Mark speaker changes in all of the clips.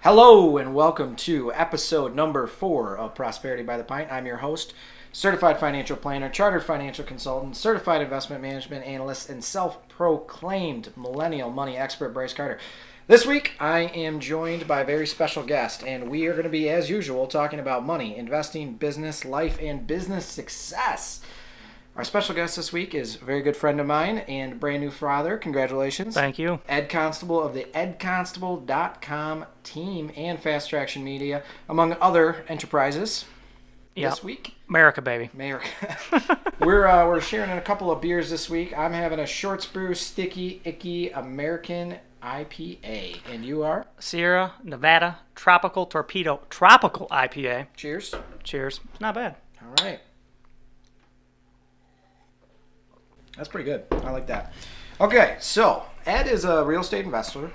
Speaker 1: Hello and welcome to episode number 4 of Prosperity by the Pint. I'm your host, certified financial planner, chartered financial consultant, certified investment management analyst, and self-proclaimed millennial money expert, Brice Carter. This week, I am joined by a very special guest, and we are going to be, as usual, talking about money, investing, business, life, and business success. Our special guest this week is a very good friend of mine and brand new father. Congratulations.
Speaker 2: Thank you.
Speaker 1: Ed Constable of the edconstable.com team and Fast Traction Media, among other enterprises. This week.
Speaker 2: America, baby.
Speaker 1: America. We're sharing a couple of beers this week. I'm having a Shorts Brew Sticky Icky American IPA. And you are?
Speaker 2: Sierra Nevada Tropical Torpedo Tropical IPA.
Speaker 1: Cheers.
Speaker 2: Cheers. It's not bad.
Speaker 1: All right. That's pretty good. I like that. Okay, so Ed is a real estate investor,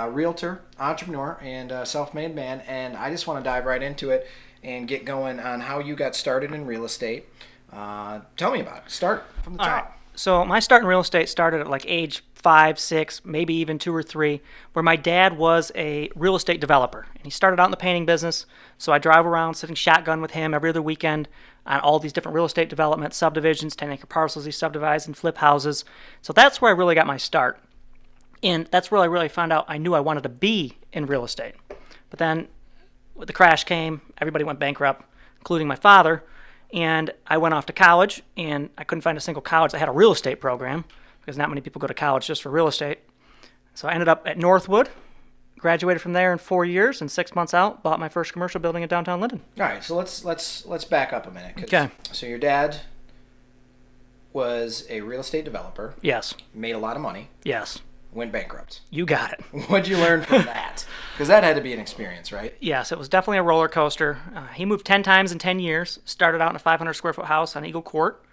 Speaker 1: realtor, entrepreneur, and self-made man, and I just want to dive right into it and get going on how you got started in real estate. Tell me about it. Start from the top.
Speaker 2: All right. So my start in real estate started at like age 5, 6, maybe even 2 or 3, where my dad was a real estate developer. And he started out in the painting business, so I drive around sitting shotgun with him every other weekend on all these different real estate development subdivisions, 10-acre parcels he subdivides and flip houses. So that's where I really got my start. And that's where I really found out I knew I wanted to be in real estate. But then the crash came, everybody went bankrupt, including my father, and I went off to college, and I couldn't find a single college that had a real estate program, because not many people go to college just for real estate. So I ended up at Northwood, graduated from there in 4 years, and 6 months out, bought my first commercial building in downtown Linden.
Speaker 1: All right, so let's back up a minute.
Speaker 2: Okay.
Speaker 1: So your dad was a real estate developer.
Speaker 2: Yes.
Speaker 1: Made a lot of money.
Speaker 2: Yes.
Speaker 1: Went bankrupt.
Speaker 2: You got it.
Speaker 1: What'd you learn from that? Because that had to be an experience, right?
Speaker 2: Yes, it was definitely a roller coaster. He moved 10 times in 10 years, started out in a 500 square foot house on Eagle Court,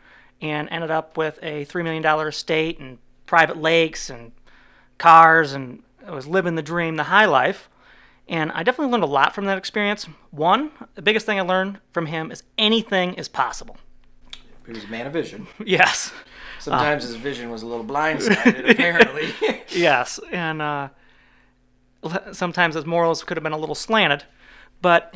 Speaker 2: and ended up with a $3 million estate and private lakes and cars, and I was living the dream, the high life. And I definitely learned a lot from that experience. One, the biggest thing I learned from him is anything is possible.
Speaker 1: He was a man of vision.
Speaker 2: Yes.
Speaker 1: Sometimes his vision was a little blindsided, apparently.
Speaker 2: Yes, and sometimes his morals could have been a little slanted, but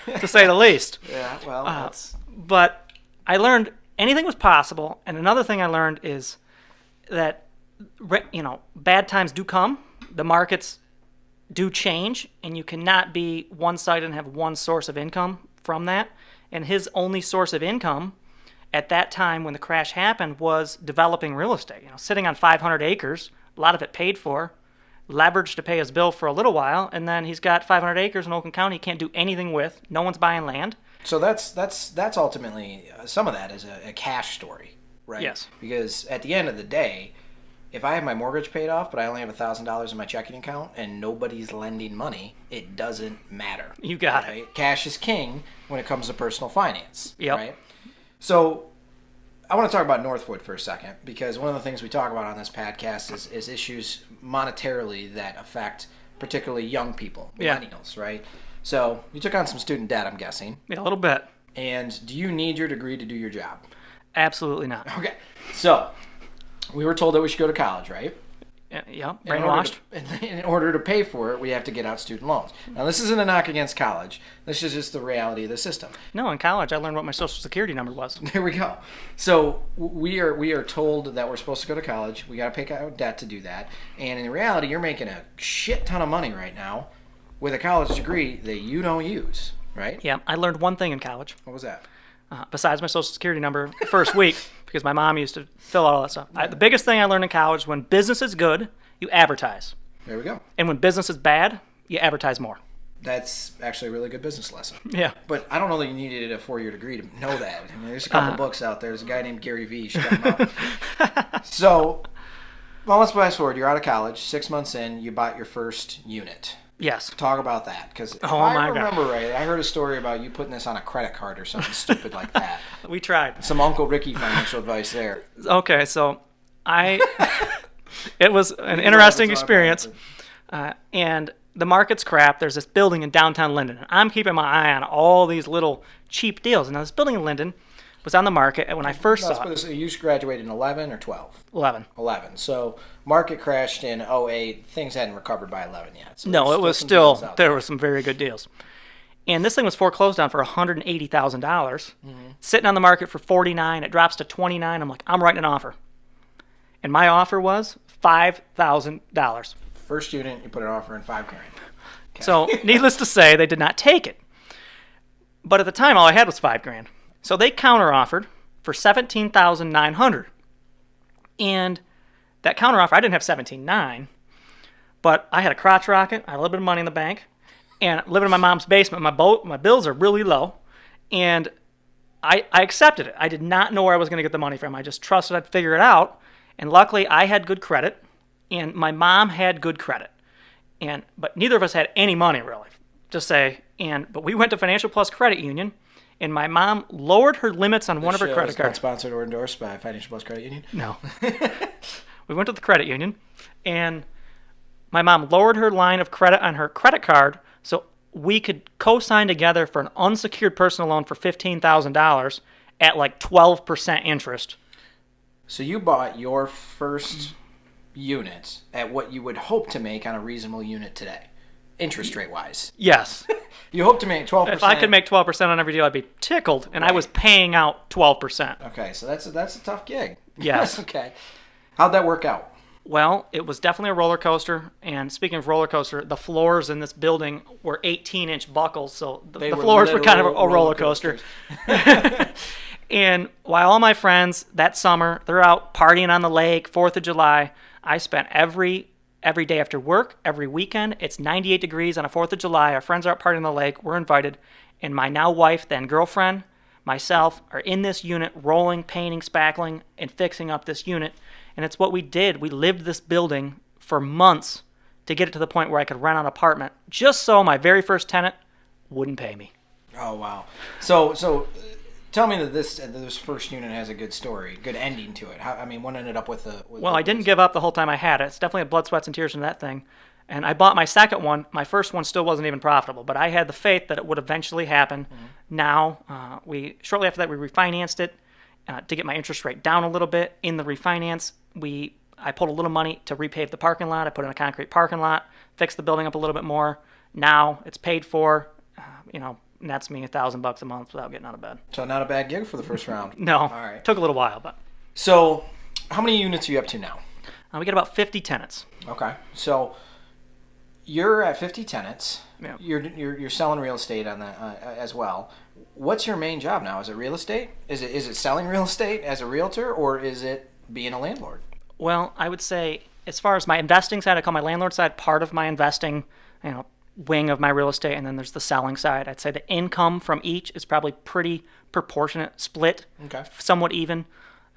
Speaker 2: to say the least.
Speaker 1: Yeah, well, that's...
Speaker 2: But I learned anything was possible, and another thing I learned is that, bad times do come, the markets do change, and you cannot be one-sided and have one source of income from that. And his only source of income at that time when the crash happened was developing real estate. Sitting on 500 acres, a lot of it paid for, leveraged to pay his bill for a little while, and then he's got 500 acres in Oakland County he can't do anything with. No one's buying land.
Speaker 1: So that's ultimately, some of that is a cash story, right?
Speaker 2: Yes.
Speaker 1: Because at the end of the day, if I have my mortgage paid off, but I only have $1,000 in my checking account and nobody's lending money, it doesn't matter.
Speaker 2: You got it.
Speaker 1: Cash is king when it comes to personal finance.
Speaker 2: Yep.
Speaker 1: Right? So I want to talk about Northwood for a second, because one of the things we talk about on this podcast is issues monetarily that affect particularly young people, millennials, right? So you took on some student debt, I'm guessing.
Speaker 2: Yeah, a little bit.
Speaker 1: And do you need your degree to do your job?
Speaker 2: Absolutely not.
Speaker 1: Okay. So we were told that we should go to college, right?
Speaker 2: Yeah, brainwashed.
Speaker 1: In order to pay for it, we have to get out student loans. Now, this isn't a knock against college. This is just the reality of the system.
Speaker 2: No, in college, I learned what my Social Security number was.
Speaker 1: There we go. So we are told that we're supposed to go to college. We got to pay out debt to do that. And in reality, you're making a shit ton of money right now with a college degree that you don't use, right?
Speaker 2: Yeah, I learned one thing in college.
Speaker 1: What was that?
Speaker 2: Besides my Social Security number, the first week, because my mom used to fill out all that stuff. The biggest thing I learned in college, when business is good, you advertise.
Speaker 1: There we go.
Speaker 2: And when business is bad, you advertise more.
Speaker 1: That's actually a really good business lesson.
Speaker 2: Yeah.
Speaker 1: But I don't know that you needed a 4-year degree to know that. I mean, there's a couple books out there. There's a guy named Gary Vee. You should check him out. So, well, let's fast forward. You're out of college. 6 months in, you bought your first unit.
Speaker 2: Yes.
Speaker 1: Talk about that, because if I remember right, I heard a story about you putting this on a credit card or something stupid like that.
Speaker 2: We tried.
Speaker 1: Some Uncle Ricky financial advice there.
Speaker 2: Okay, so it was an interesting experience, and the market's crap. There's this building in downtown Linden, and I'm keeping my eye on all these little cheap deals. And now this building in Linden was on the market when I first saw it.
Speaker 1: So you graduated in 11 or 12?
Speaker 2: 11.
Speaker 1: 11. So market crashed in '08. Things hadn't recovered by 11 yet. So
Speaker 2: No,
Speaker 1: there's
Speaker 2: it was
Speaker 1: some
Speaker 2: still,
Speaker 1: deals out
Speaker 2: there were some very good deals. And this thing was foreclosed on for $180,000, sitting on the market for $49,000. It drops to $29,000. I'm like, I'm writing an offer. And my offer was $5,000.
Speaker 1: First unit, you put an offer in $5,000. Okay.
Speaker 2: So, needless to say, they did not take it. But at the time, all I had was $5,000. So they counteroffered for $17,900. And that counteroffer, I didn't have $17,900, but I had a crotch rocket, I had a little bit of money in the bank, and living in my mom's basement, my bills are really low, and I accepted it. I did not know where I was going to get the money from. I just trusted I'd figure it out, and luckily I had good credit, and my mom had good credit, but neither of us had any money really, but we went to Financial Plus Credit Union, and my mom lowered her limits on one of her credit cards.
Speaker 1: Not sponsored or endorsed by Financial Plus Credit Union?
Speaker 2: No. We went to the credit union, and my mom lowered her line of credit on her credit card so we could co-sign together for an unsecured personal loan for $15,000 at like 12% interest.
Speaker 1: So you bought your first unit at what you would hope to make on a reasonable unit today, interest rate wise.
Speaker 2: Yes.
Speaker 1: You hope to make 12%.
Speaker 2: If I could make 12% on every deal, I'd be tickled, and I was paying out 12%.
Speaker 1: Okay, so that's a tough gig.
Speaker 2: Yes.
Speaker 1: Okay. How'd that work out?
Speaker 2: Well, it was definitely a roller coaster. And speaking of roller coaster, the floors in this building were 18-inch buckles, so the floors were kind of a roller coaster. And while all my friends that summer, they're out partying on the lake, 4th of July, I spent every day after work, every weekend. It's 98 degrees on a 4th of July. Our friends are out partying on the lake. We're invited. And my now wife, then girlfriend, myself are in this unit, rolling, painting, spackling, and fixing up this unit. And it's what we did. We lived this building for months to get it to the point where I could rent an apartment just so my very first tenant wouldn't pay me.
Speaker 1: Oh, wow. So tell me that this first unit has a good story, good ending to it. What ended up with the...
Speaker 2: Well, I didn't give up the whole time I had it. It's definitely blood, sweats, and tears in that thing. And I bought my second one. My first one still wasn't even profitable, but I had the faith that it would eventually happen. Mm-hmm. Now, shortly after that, we refinanced it to get my interest rate down a little bit. In the refinance, I pulled a little money to repave the parking lot. I put in a concrete parking lot, fixed the building up a little bit more. Now it's paid for, nets me $1,000 a month without getting out of bed.
Speaker 1: So not a bad gig for the first round.
Speaker 2: No.
Speaker 1: All right.
Speaker 2: Took a little while, but.
Speaker 1: So how many units are you up to now?
Speaker 2: We get about 50 tenants.
Speaker 1: Okay. So you're at 50 tenants.
Speaker 2: Yeah.
Speaker 1: You're selling real estate on that as well. What's your main job now? Is it real estate? Is it selling real estate as a realtor, or is it being a landlord?
Speaker 2: Well, I would say as far as my investing side, I call my landlord side part of my investing, wing of my real estate, and then there's the selling side. I'd say the income from each is probably pretty proportionate, split,
Speaker 1: okay,
Speaker 2: somewhat even.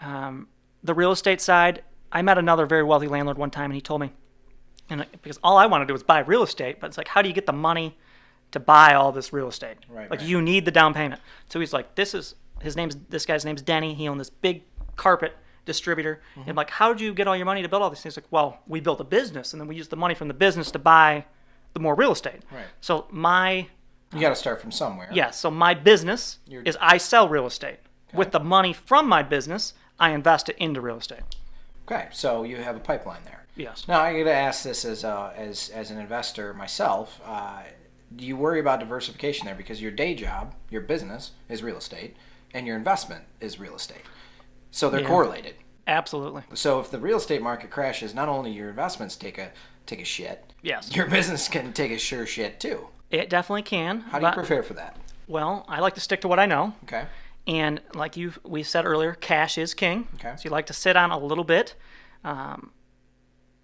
Speaker 2: The real estate side, I met another very wealthy landlord one time, and he told me, because all I want to do is buy real estate, but it's like, how do you get the money to buy all this real estate?
Speaker 1: Right.
Speaker 2: You need the down payment. So he's like, this guy's name's Denny. He owned this big carpet distributor. Mm-hmm. And like, how did you get all your money to build all these things? Like, well, we built a business, and then we used the money from the business to buy the more real estate.
Speaker 1: Right.
Speaker 2: So
Speaker 1: you got to start from somewhere.
Speaker 2: Yeah. So my business is I sell real estate. Okay. With the money from my business, I invest it into real estate.
Speaker 1: Okay. So you have a pipeline there.
Speaker 2: Yes.
Speaker 1: Now I got to ask this as an investor myself. Do you worry about diversification there, because your day job, your business, is real estate, and your investment is real estate? So they're correlated.
Speaker 2: Absolutely.
Speaker 1: So if the real estate market crashes, not only your investments take a shit,
Speaker 2: yes,
Speaker 1: your business can take a sure shit too.
Speaker 2: It definitely can.
Speaker 1: How do you prepare for that?
Speaker 2: Well, I like to stick to what I know.
Speaker 1: Okay.
Speaker 2: And like we said earlier, cash is king.
Speaker 1: Okay.
Speaker 2: So you like to sit on a little bit.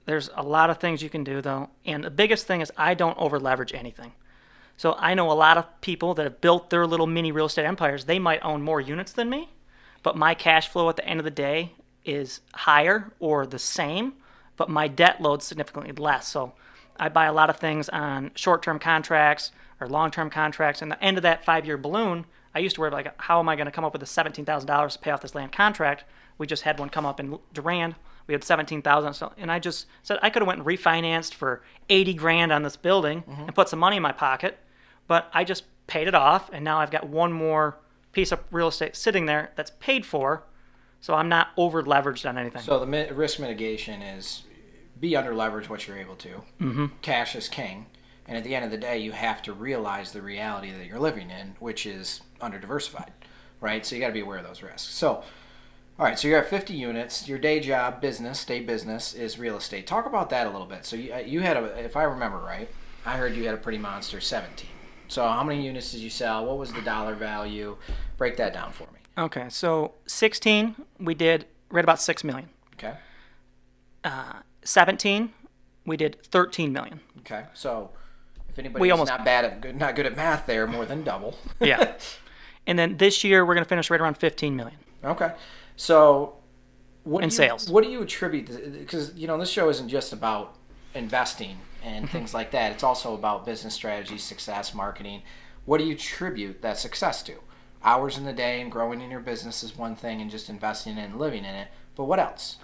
Speaker 2: There's a lot of things you can do, though. And the biggest thing is I don't over leverage anything. So I know a lot of people that have built their little mini real estate empires. They might own more units than me, but my cash flow at the end of the day is higher or the same, but my debt load's significantly less. So I buy a lot of things on short-term contracts or long-term contracts. And the end of that 5-year balloon, I used to worry about, how am I going to come up with the $17,000 to pay off this land contract? We just had one come up in Durand. We had $17,000, and I just said I could have went and refinanced for $80,000 on this building and put some money in my pocket, but I just paid it off, and now I've got one more piece of real estate sitting there that's paid for, so I'm not over leveraged on anything.
Speaker 1: So the risk mitigation is be under leveraged what you're able to.
Speaker 2: Mm-hmm.
Speaker 1: Cash is king. And at the end of the day, you have to realize the reality that you're living in, which is under diversified, right? So you got to be aware of those risks. So, all right, so you're at 50 units. Your day job, business, state business is real estate. Talk about that a little bit. So you had, if I remember right, I heard you had a pretty monster 17. So how many units did you sell? What was the dollar value? Break that down for me.
Speaker 2: Okay, so 16, we did right about $6 million.
Speaker 1: Okay.
Speaker 2: 17, we did $13 million.
Speaker 1: Okay, so if anybody's
Speaker 2: almost,
Speaker 1: not good at math, there, more than double.
Speaker 2: Yeah. And then this year we're going to finish right around $15 million.
Speaker 1: Okay, so
Speaker 2: sales.
Speaker 1: What do you attribute? Because this show isn't just about investing and things like that. It's also about business strategy, success, marketing. What do you attribute that success to? Hours in the day and growing in your business is one thing, and just investing in it and living in it. But what else?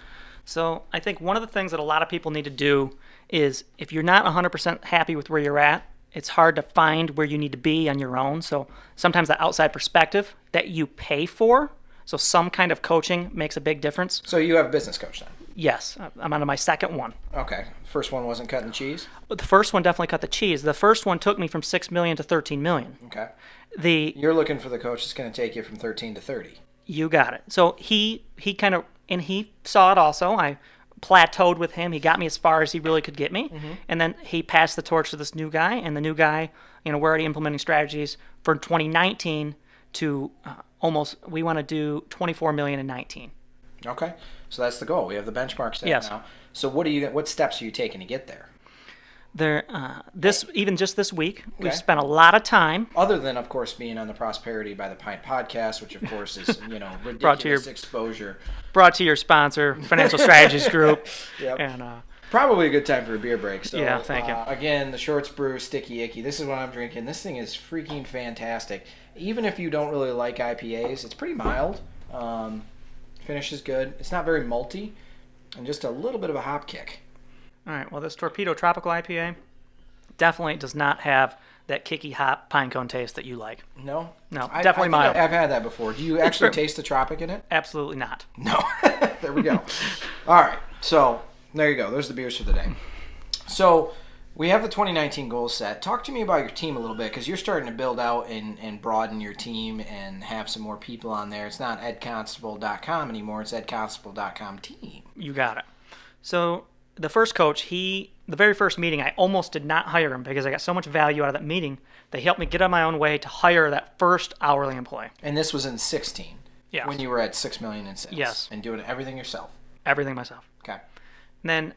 Speaker 2: So I think one of the things that a lot of people need to do is, if you're not 100% happy with where you're at, it's hard to find where you need to be on your own. So sometimes the outside perspective that you pay for, so some kind of coaching makes a big difference.
Speaker 1: So you have a business coach then?
Speaker 2: Yes, I'm on my second one.
Speaker 1: Okay. First one wasn't cutting the cheese?
Speaker 2: But the first one definitely cut the cheese. The first one took me from $6 million to $13 million.
Speaker 1: Okay.
Speaker 2: You're
Speaker 1: looking for the coach that's going to take you from 13 to 30.
Speaker 2: You got it. So he kind of, and he saw it also. I plateaued with him. He got me as far as he really could get me. Mm-hmm. And then he passed the torch to this new guy. And the new guy, we're already implementing strategies for 2019 to we want to do 24 million in 19.
Speaker 1: Okay. So that's the goal. We have the benchmark set
Speaker 2: now.
Speaker 1: So what steps are you taking to get there?
Speaker 2: Even just this week, we've spent a lot of time.
Speaker 1: Other than, of course, being on the Prosperity by the Pint podcast, which, of course, is, ridiculous
Speaker 2: brought to your
Speaker 1: exposure.
Speaker 2: Brought to your sponsor, Financial Strategies Group.
Speaker 1: Yep.
Speaker 2: And
Speaker 1: probably a good time for a beer break. So,
Speaker 2: yeah, thank you.
Speaker 1: Again, the Shorts Brew Sticky Icky. This is what I'm drinking. This thing is freaking fantastic. Even if you don't really like IPAs, it's pretty mild. Finish is good. It's not very malty, and just a little bit of a hop kick.
Speaker 2: All right, well, this Torpedo Tropical IPA definitely does not have that kicky hop pine cone taste that you like.
Speaker 1: No?
Speaker 2: No, definitely mild.
Speaker 1: I've had that before. Do you actually taste the tropic in it?
Speaker 2: Absolutely not.
Speaker 1: No. There we go. All right, so there you go. There's the beers for the day. So we have the 2019 goals set. Talk to me about your team a little bit, because you're starting to build out and broaden your team and have some more people on there. It's not edconstable.com anymore. It's edconstable.com team.
Speaker 2: You got it. So the first coach, the very first meeting, I almost did not hire him because I got so much value out of that meeting. They helped me get on my own way to hire that first hourly employee.
Speaker 1: And this was in 16?
Speaker 2: Yes.
Speaker 1: When you were at $6 million in sales?
Speaker 2: Yes.
Speaker 1: And doing everything yourself?
Speaker 2: Everything myself.
Speaker 1: Okay.
Speaker 2: And then,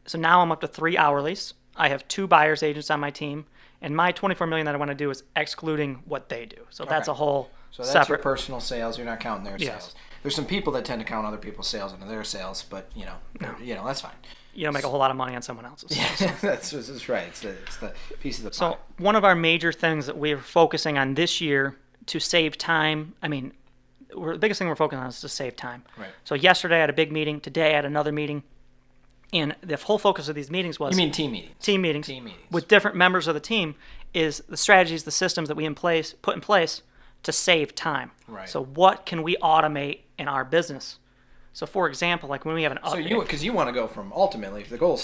Speaker 2: so now I'm up to 3 hourlies. I have 2 buyer's agents on my team, and my 24 million that I want to do is excluding what they do. So that's a whole
Speaker 1: that's
Speaker 2: separate.
Speaker 1: Your personal sales. You're not counting their
Speaker 2: Yes.
Speaker 1: sales. There's some people that tend to count other people's sales into their sales, but that's fine.
Speaker 2: You don't make a whole lot of money on someone else's sales.
Speaker 1: Yeah, that's right. It's the piece of the pie.
Speaker 2: So one of our major things that we're focusing on this year to save time, the biggest thing we're focusing on is to save time.
Speaker 1: Right.
Speaker 2: So yesterday I had a big meeting. Today I had another meeting. And the whole focus of these meetings was...
Speaker 1: You mean team meetings?
Speaker 2: Team meetings.
Speaker 1: Team meetings.
Speaker 2: With different members of the team is the strategies, the systems that we put in place to save time.
Speaker 1: Right.
Speaker 2: So what can we automate in our business? So for example, like when we have an update...
Speaker 1: So because you want to go from, ultimately, if the goal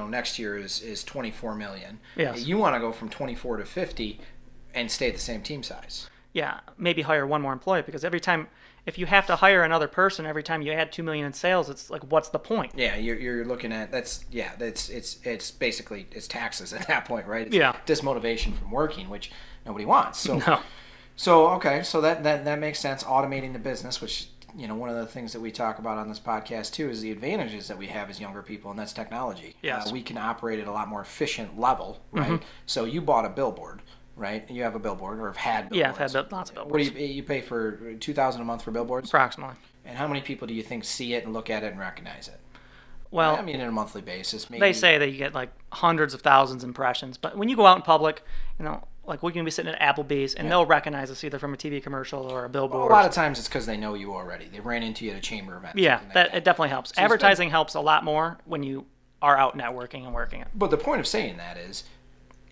Speaker 1: next year is 24 million,
Speaker 2: yes.
Speaker 1: You want to go from 24 to 50 and stay at the same team size.
Speaker 2: Yeah, maybe hire one more employee, because every time... If you have to hire another person every time you add $2 million in sales, it's like, what's the point?
Speaker 1: Yeah, you're looking at it's basically it's taxes at that point, right? It's
Speaker 2: yeah.
Speaker 1: Dismotivation from working, which nobody wants. So
Speaker 2: no.
Speaker 1: So that makes sense. Automating the business, which one of the things that we talk about on this podcast too is the advantages that we have as younger people, and that's technology.
Speaker 2: Yes.
Speaker 1: We can operate at a lot more efficient level, right? Mm-hmm. So you bought a billboard. Right, you have a billboard, or have had billboards.
Speaker 2: Yeah, I've had lots of billboards.
Speaker 1: What do you pay for $2,000 a month for billboards?
Speaker 2: Approximately.
Speaker 1: And how many people do you think see it and look at it and recognize it?
Speaker 2: Well,
Speaker 1: on a monthly basis, maybe.
Speaker 2: They say that you get like hundreds of thousands of impressions, but when you go out in public, like we can be sitting at Applebee's and they'll recognize us either from a TV commercial or a billboard.
Speaker 1: Well, a lot of times it's because they know you already. They ran into you at a chamber event.
Speaker 2: Yeah, it definitely helps. So advertising helps a lot more when you are out networking and working it.
Speaker 1: But the point of saying that is,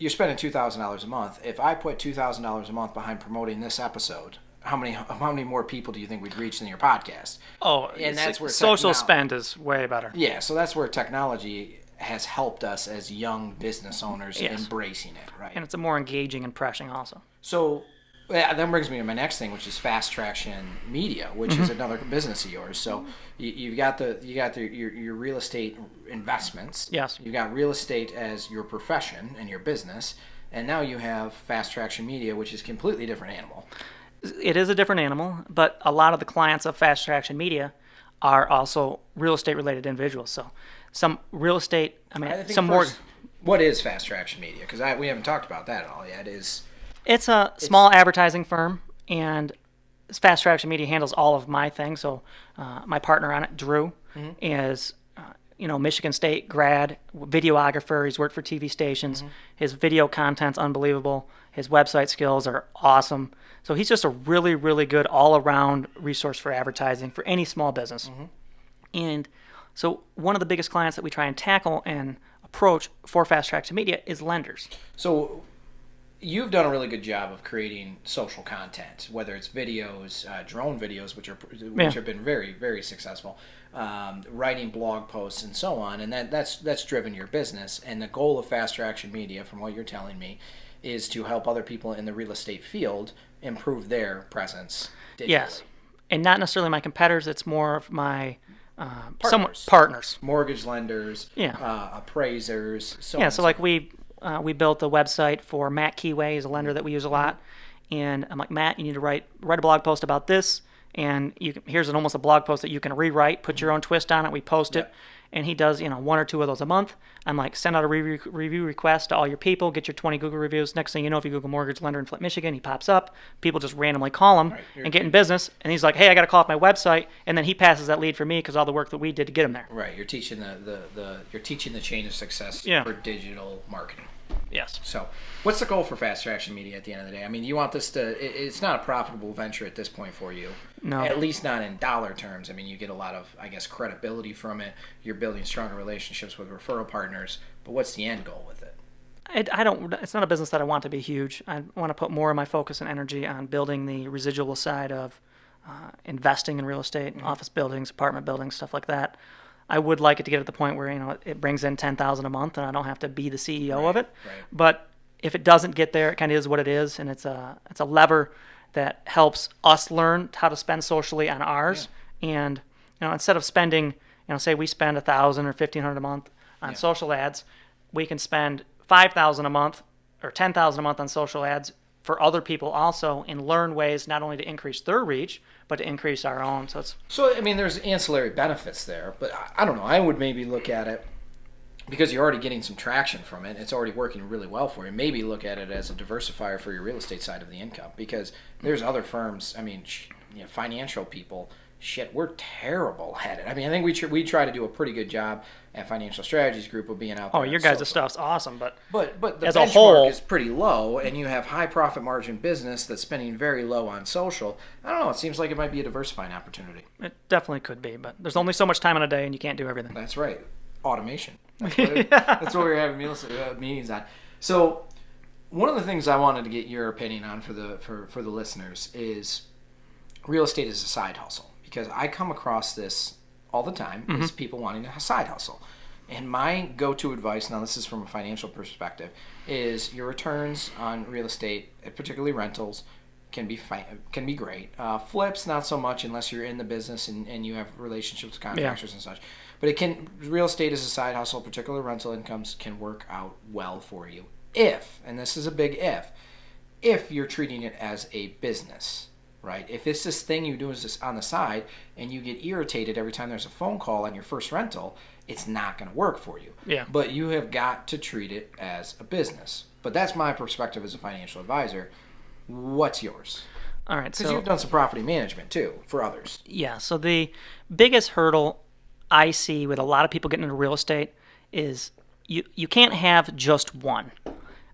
Speaker 1: you're spending $2,000 a month. If I put $2,000 a month behind promoting this episode, how many more people do you think we'd reach than your podcast?
Speaker 2: Oh,
Speaker 1: And that's where
Speaker 2: social spend is way better.
Speaker 1: Yeah, so that's where technology has helped us as young business owners embracing it, right?
Speaker 2: And it's a more engaging impression also.
Speaker 1: So that brings me to my next thing, which is Fast Traction Media, which is another business of yours. So you've got your real estate investments.
Speaker 2: Yes.
Speaker 1: You've got real estate as your profession and your business, and now you have Fast Traction Media, which is a completely different animal.
Speaker 2: It is a different animal, but a lot of the clients of Fast Traction Media are also real estate related individuals. So some real estate,
Speaker 1: what is Fast Traction Media? Because we haven't talked about that at all yet.
Speaker 2: It's a small advertising firm, and Fast Traction Media handles all of my things. So my partner on it, Drew, is Michigan State grad, videographer. He's worked for TV stations. His video content's unbelievable. His website skills are awesome. So he's just a really, really good all-around resource for advertising for any small business. And so one of the biggest clients that we try and tackle and approach for Fast Traction Media is lenders.
Speaker 1: So you've done a really good job of creating social content, whether it's videos, drone videos, which have been very, very successful, writing blog posts and so on, and that's driven your business. And the goal of Fast Traction Media, from what you're telling me, is to help other people in the real estate field improve their presence digitally.
Speaker 2: Yes, and not necessarily my competitors. It's more of my
Speaker 1: partners, mortgage lenders, appraisers.
Speaker 2: So like we built a website for Matt Keyway, is a lender that we use a lot, and I'm like, Matt, you need to write a blog post about this, and here's almost a blog post that you can rewrite, put your own twist on it. We post it, and he does one or two of those a month. I'm like, send out a review request to all your people, get your 20 Google reviews. Next thing you know, if you Google mortgage lender in Flint, Michigan, he pops up. People just randomly call him and get in business. And he's like, hey, I got to call up my website, and then he passes that lead for me because all the work that we did to get him there.
Speaker 1: Right, you're teaching you're teaching the chain of success for digital marketing.
Speaker 2: Yes.
Speaker 1: So, what's the goal for Fast Traction Media at the end of the day? I mean, you want this it's not a profitable venture at this point for you.
Speaker 2: No.
Speaker 1: At least not in dollar terms. I mean, you get a lot of, credibility from it. You're building stronger relationships with referral partners. But what's the end goal with it?
Speaker 2: It's not a business that I want to be huge. I want to put more of my focus and energy on building the residual side of investing in real estate, office buildings, apartment buildings, stuff like that. I would like it to get to the point where it brings in $10,000 a month and I don't have to be the CEO of it.
Speaker 1: Right.
Speaker 2: But if it doesn't get there, it kind of is what it is, and it's a lever that helps us learn how to spend socially on ours. And instead of spending, say we spend $1,000 or $1,500 a month on social ads, we can spend $5,000 a month or $10,000 a month on social ads for other people also, and learn ways not only to increase their reach, but to increase our own. So
Speaker 1: I mean, there's ancillary benefits there, but I don't know. I would maybe look at it, because you're already getting some traction from it. It's already working really well for you. Maybe look at it as a diversifier for your real estate side of the income, because there's other firms. I mean, financial people. We're terrible at it. I mean, I think we try to do a pretty good job at Financial Strategies Group of being out there.
Speaker 2: Oh, your guys' stuff's awesome, but
Speaker 1: the
Speaker 2: as
Speaker 1: benchmark
Speaker 2: a whole
Speaker 1: is pretty low, and you have high profit margin business that's spending very low on social. I don't know. It seems like it might be a diversifying opportunity.
Speaker 2: It definitely could be, but there's only so much time in a day, and you can't do everything.
Speaker 1: That's right. Automation. That's what we were having meetings on. So, one of the things I wanted to get your opinion on for the listeners is real estate is a side hustle. Because I come across this all the time, is people wanting a side hustle. And my go-to advice, now this is from a financial perspective, is your returns on real estate, particularly rentals, can be great. Flips, not so much unless you're in the business and you have relationships with contractors and such. But real estate as a side hustle, particularly rental incomes, can work out well for you if, and this is a big if you're treating it as a business. Right? If it's this thing you do is this on the side and you get irritated every time there's a phone call on your first rental, it's not going to work for you.
Speaker 2: Yeah.
Speaker 1: But you have got to treat it as a business. But that's my perspective as a financial advisor. What's yours?
Speaker 2: All right.
Speaker 1: Because you've done some property management too for others.
Speaker 2: Yeah. So the biggest hurdle I see with a lot of people getting into real estate is you can't have just one.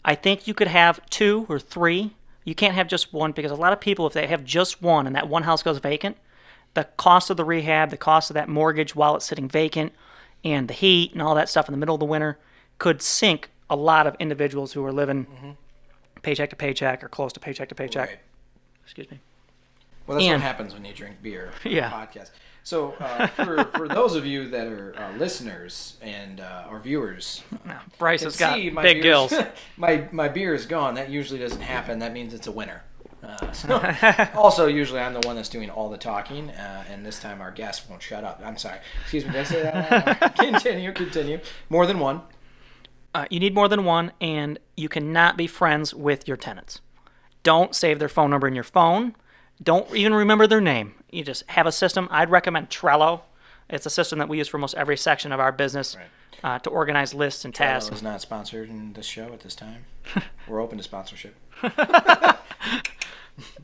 Speaker 2: I think you could have two or three. You can't have just one, because a lot of people, if they have just one and that one house goes vacant, the cost of the rehab, the cost of that mortgage while it's sitting vacant, and the heat and all that stuff in the middle of the winter could sink a lot of individuals who are living paycheck to paycheck or close to paycheck to paycheck.
Speaker 1: Right.
Speaker 2: Excuse me.
Speaker 1: Well, that's
Speaker 2: And-
Speaker 1: what happens when you drink beer on
Speaker 2: Yeah.
Speaker 1: a podcast. So for those of you that are listeners and or viewers,
Speaker 2: Bryce
Speaker 1: can
Speaker 2: has got
Speaker 1: see my
Speaker 2: big
Speaker 1: beer's-
Speaker 2: gills.
Speaker 1: my beer is gone. That usually doesn't happen. That means it's a winner. Also, usually I'm the one that's doing all the talking, and this time our guest won't shut up. I'm sorry. Excuse me. Did I say that? Continue. More than one.
Speaker 2: You need more than one, and you cannot be friends with your tenants. Don't save their phone number in your phone. Don't even remember their name. You just have a system. I'd recommend Trello. It's a system that we use for almost every section of our business to organize lists and tasks.
Speaker 1: Trello is not sponsored in this show at this time. We're open to sponsorship.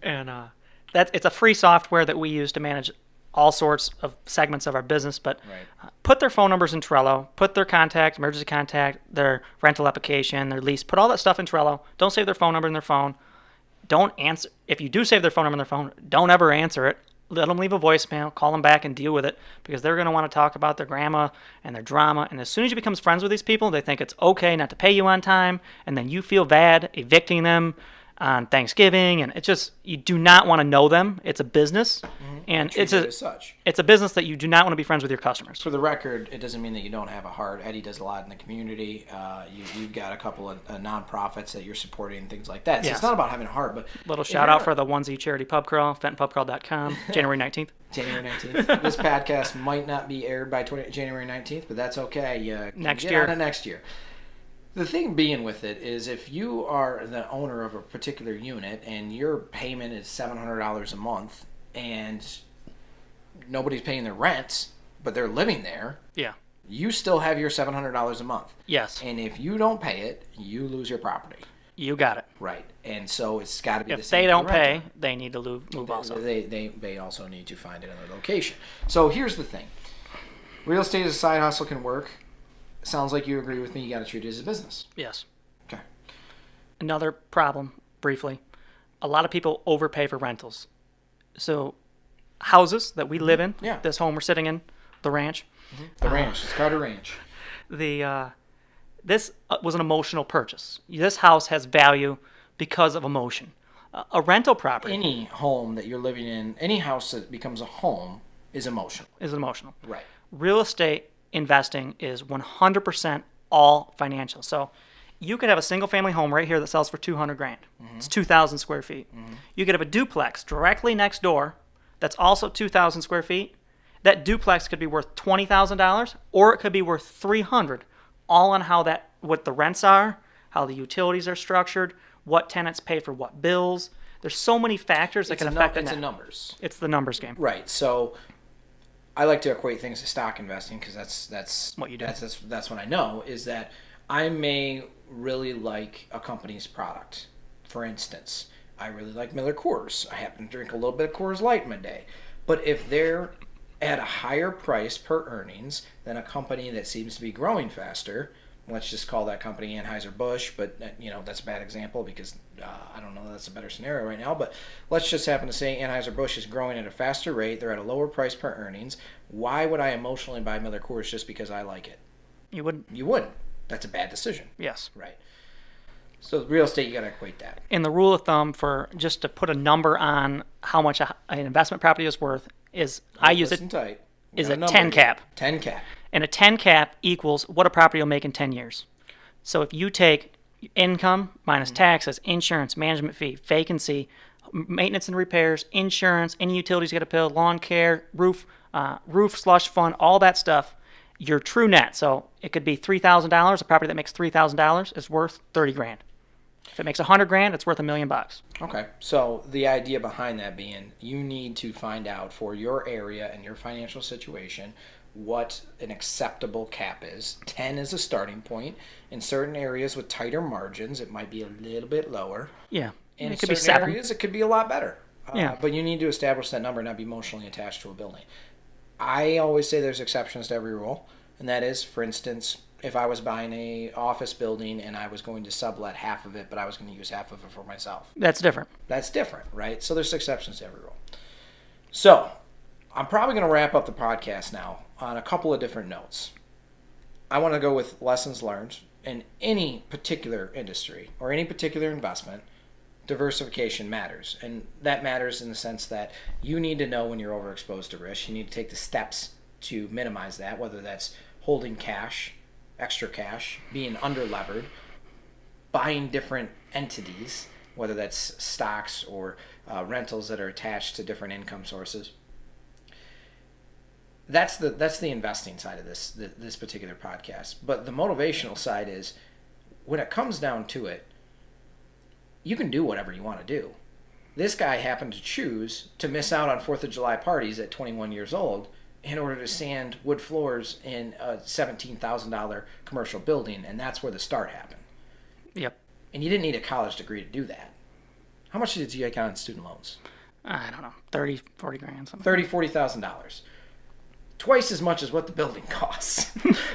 Speaker 2: And it's a free software that we use to manage all sorts of segments of our business. But put their phone numbers in Trello. Put their contact, emergency contact, their rental application, their lease. Put all that stuff in Trello. Don't save their phone number in their phone. Don't answer. If you do save their phone number in their phone, don't ever answer it. Let them leave a voicemail. Call them back and deal with it, because they're going to want to talk about their grandma and their drama. And as soon as you become friends with these people, they think it's okay not to pay you on time, and then you feel bad evicting them on Thanksgiving. And it's just, you do not want to know them. It's a business, and
Speaker 1: Treat it as such.
Speaker 2: it's a business that you do not want to be friends with your customers.
Speaker 1: For the record, it doesn't mean that you don't have a heart. Eddie does a lot in the community. You've got a couple of nonprofits that you're supporting, things like that. So
Speaker 2: Yes.
Speaker 1: it's not about having a heart, but
Speaker 2: Little shout out for the Onesie Charity Pub Crawl, FentonPubCrawl.com, January 19th.
Speaker 1: January 19th. This podcast might not be aired by January 19th, but that's okay. You can
Speaker 2: Next
Speaker 1: get
Speaker 2: year.
Speaker 1: on it next year. The thing being with it is, if you are the owner of a particular unit and your payment is $700 a month and nobody's paying their rent, but they're living there,
Speaker 2: Yeah.
Speaker 1: you still have your $700 a month.
Speaker 2: Yes.
Speaker 1: And if you don't pay it, you lose your property.
Speaker 2: You got it.
Speaker 1: Right. And so it's got to be the
Speaker 2: If
Speaker 1: same
Speaker 2: they
Speaker 1: for
Speaker 2: don't
Speaker 1: the
Speaker 2: pay,
Speaker 1: renter.
Speaker 2: they need to move also.
Speaker 1: They also need to find another location. So here's the thing. Real estate as a side hustle can work. Sounds like you agree with me. You got to treat it as a business.
Speaker 2: Yes.
Speaker 1: Okay.
Speaker 2: Another problem, briefly, a lot of people overpay for rentals. So houses that we live in,
Speaker 1: Yeah.
Speaker 2: this home we're sitting in, the ranch,
Speaker 1: The ranch. It's Carter Ranch.
Speaker 2: this was an emotional purchase. This house has value because of emotion. A rental property
Speaker 1: Any home that you're living in, any house that becomes a home is emotional.
Speaker 2: is emotional.
Speaker 1: Right.
Speaker 2: Real estate investing is 100% all financial. So you could have a single family home right here that sells for 200 grand. It's 2,000 square feet. You could have a duplex directly next door that's also 2,000 square feet. That duplex could be worth $20,000 or it could be worth 300, all on what the rents are, how the utilities are structured, what tenants pay for what bills. There's so many factors that can affect
Speaker 1: It's
Speaker 2: the
Speaker 1: a
Speaker 2: net.
Speaker 1: numbers.
Speaker 2: It's the numbers game.
Speaker 1: Right. So I like to equate things to stock investing because that's
Speaker 2: What you do.
Speaker 1: That's what I know is that I may really like a company's product. For instance, I really like Miller Coors. I happen to drink a little bit of Coors Light in my day. But if they're at a higher price per earnings than a company that seems to be growing faster, let's just call that company Anheuser-Busch, but that's a bad example because I don't know that's a better scenario right now, but let's just happen to say Anheuser-Busch is growing at a faster rate, they're at a lower price per earnings. Why would I emotionally buy Miller Coors just because I like it?
Speaker 2: You wouldn't.
Speaker 1: You wouldn't. That's a bad decision.
Speaker 2: Yes.
Speaker 1: Right. So real estate, you got to equate that.
Speaker 2: And the rule of thumb for just to put a number on how much an investment property is worth is I use it
Speaker 1: Listen tight.
Speaker 2: is
Speaker 1: Got
Speaker 2: a
Speaker 1: number
Speaker 2: 10
Speaker 1: here.
Speaker 2: cap.
Speaker 1: 10 cap.
Speaker 2: And a 10 cap equals what a property will make in 10 years. So if you take income minus taxes, insurance, management fee, vacancy, maintenance and repairs, insurance, any utilities you got to pay, lawn care, roof slush fund, all that stuff, your true net. So it could be $3,000. A property that makes $3,000 is worth 30 grand. If it makes 100 grand, it's worth $1 million.
Speaker 1: Okay. So the idea behind that being you need to find out for your area and your financial situation what an acceptable cap is. 10 is a starting point. In certain areas with tighter margins, it might be a little bit lower.
Speaker 2: Yeah.
Speaker 1: In
Speaker 2: It could be
Speaker 1: certain
Speaker 2: 7.
Speaker 1: areas, it could be a lot better.
Speaker 2: Yeah.
Speaker 1: But you need to establish that number and not be emotionally attached to a building. I always say there's exceptions to every rule, and that is, for instance, if I was buying a office building and I was going to sublet half of it, but I was going to use half of it for myself.
Speaker 2: That's different.
Speaker 1: That's different, right? So there's exceptions to every rule. So I'm probably going to wrap up the podcast now on a couple of different notes. I want to go with lessons learned in any particular industry or any particular investment. diversification matters. And that matters in the sense that you need to know when you're overexposed to risk. You need to take the steps to minimize that, whether that's holding cash, extra cash, being under-levered, buying different entities, whether that's stocks or rentals that are attached to different income sources. That's the investing side of this particular podcast. But the motivational side is, when it comes down to it, you can do whatever you want to do. This guy happened to choose to miss out on 4th of July parties at 21 years old in order to sand wood floors in a $17,000 commercial building, and that's where the start happened.
Speaker 2: Yep.
Speaker 1: And you didn't need a college degree to do that. How much did you take on student loans?
Speaker 2: I don't know, 30, 40 grand, something.
Speaker 1: $40,000. Twice as much as what the building costs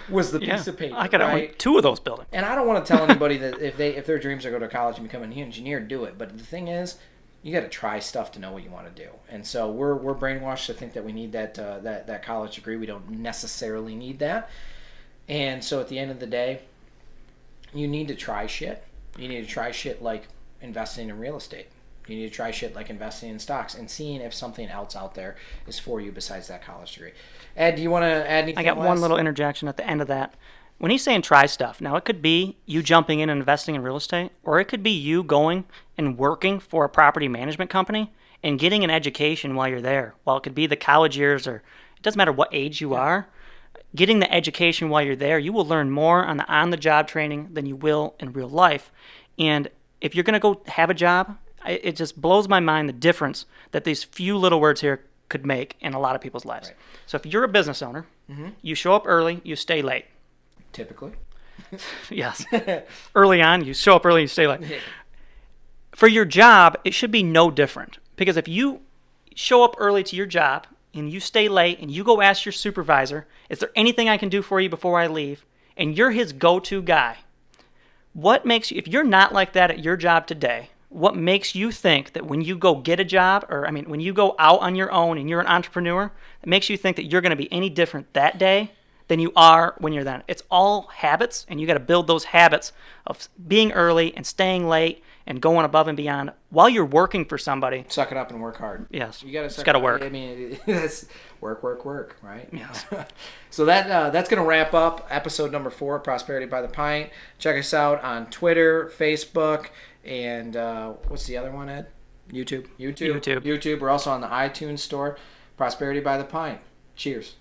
Speaker 1: was the piece of paper.
Speaker 2: I could own 2 of those buildings.
Speaker 1: And I don't want to tell anybody that if their dreams are to go to college and become an engineer, do it. But the thing is, you got to try stuff to know what you want to do. And so we're brainwashed to think that we need that college degree. We don't necessarily need that. And so at the end of the day, you need to try shit. You need to try shit like investing in real estate. You need to try shit like investing in stocks and seeing if something else out there is for you besides that college degree. Ed, do you want to add anything?
Speaker 2: I got one little interjection at the end of that. When he's saying try stuff, now it could be you jumping in and investing in real estate, or it could be you going and working for a property management company and getting an education while you're there. Well, it could be the college years, or it doesn't matter what age you are. Getting the education while you're there, you will learn more on the on-the-job training than you will in real life. And if you're going to go have a job, it just blows my mind the difference that these few little words here could make in a lot of people's lives. Right. So if you're a business owner, you show up early, you stay late.
Speaker 1: Typically.
Speaker 2: Yes. Early on, you show up early, you stay late. For your job, it should be no different. Because if you show up early to your job and you stay late and you go ask your supervisor, is there anything I can do for you before I leave? And you're his go-to guy. What makes you, if you're not like that at your job today, what makes you think that when you go get a job, or when you go out on your own and you're an entrepreneur, it makes you think that you're going to be any different that day than you are when you're then? It's all habits, and you got to build those habits of being early and staying late and going above and beyond while you're working for somebody.
Speaker 1: Suck it up and work hard.
Speaker 2: Yes.
Speaker 1: You got
Speaker 2: to work.
Speaker 1: I mean, it's work, right?
Speaker 2: Yes.
Speaker 1: So that's going to wrap up episode number 4 of Prosperity by the Pint. Check us out on Twitter, Facebook, and what's the other one, Ed? YouTube. We're also on the iTunes store. Prosperity by the Pint. Cheers.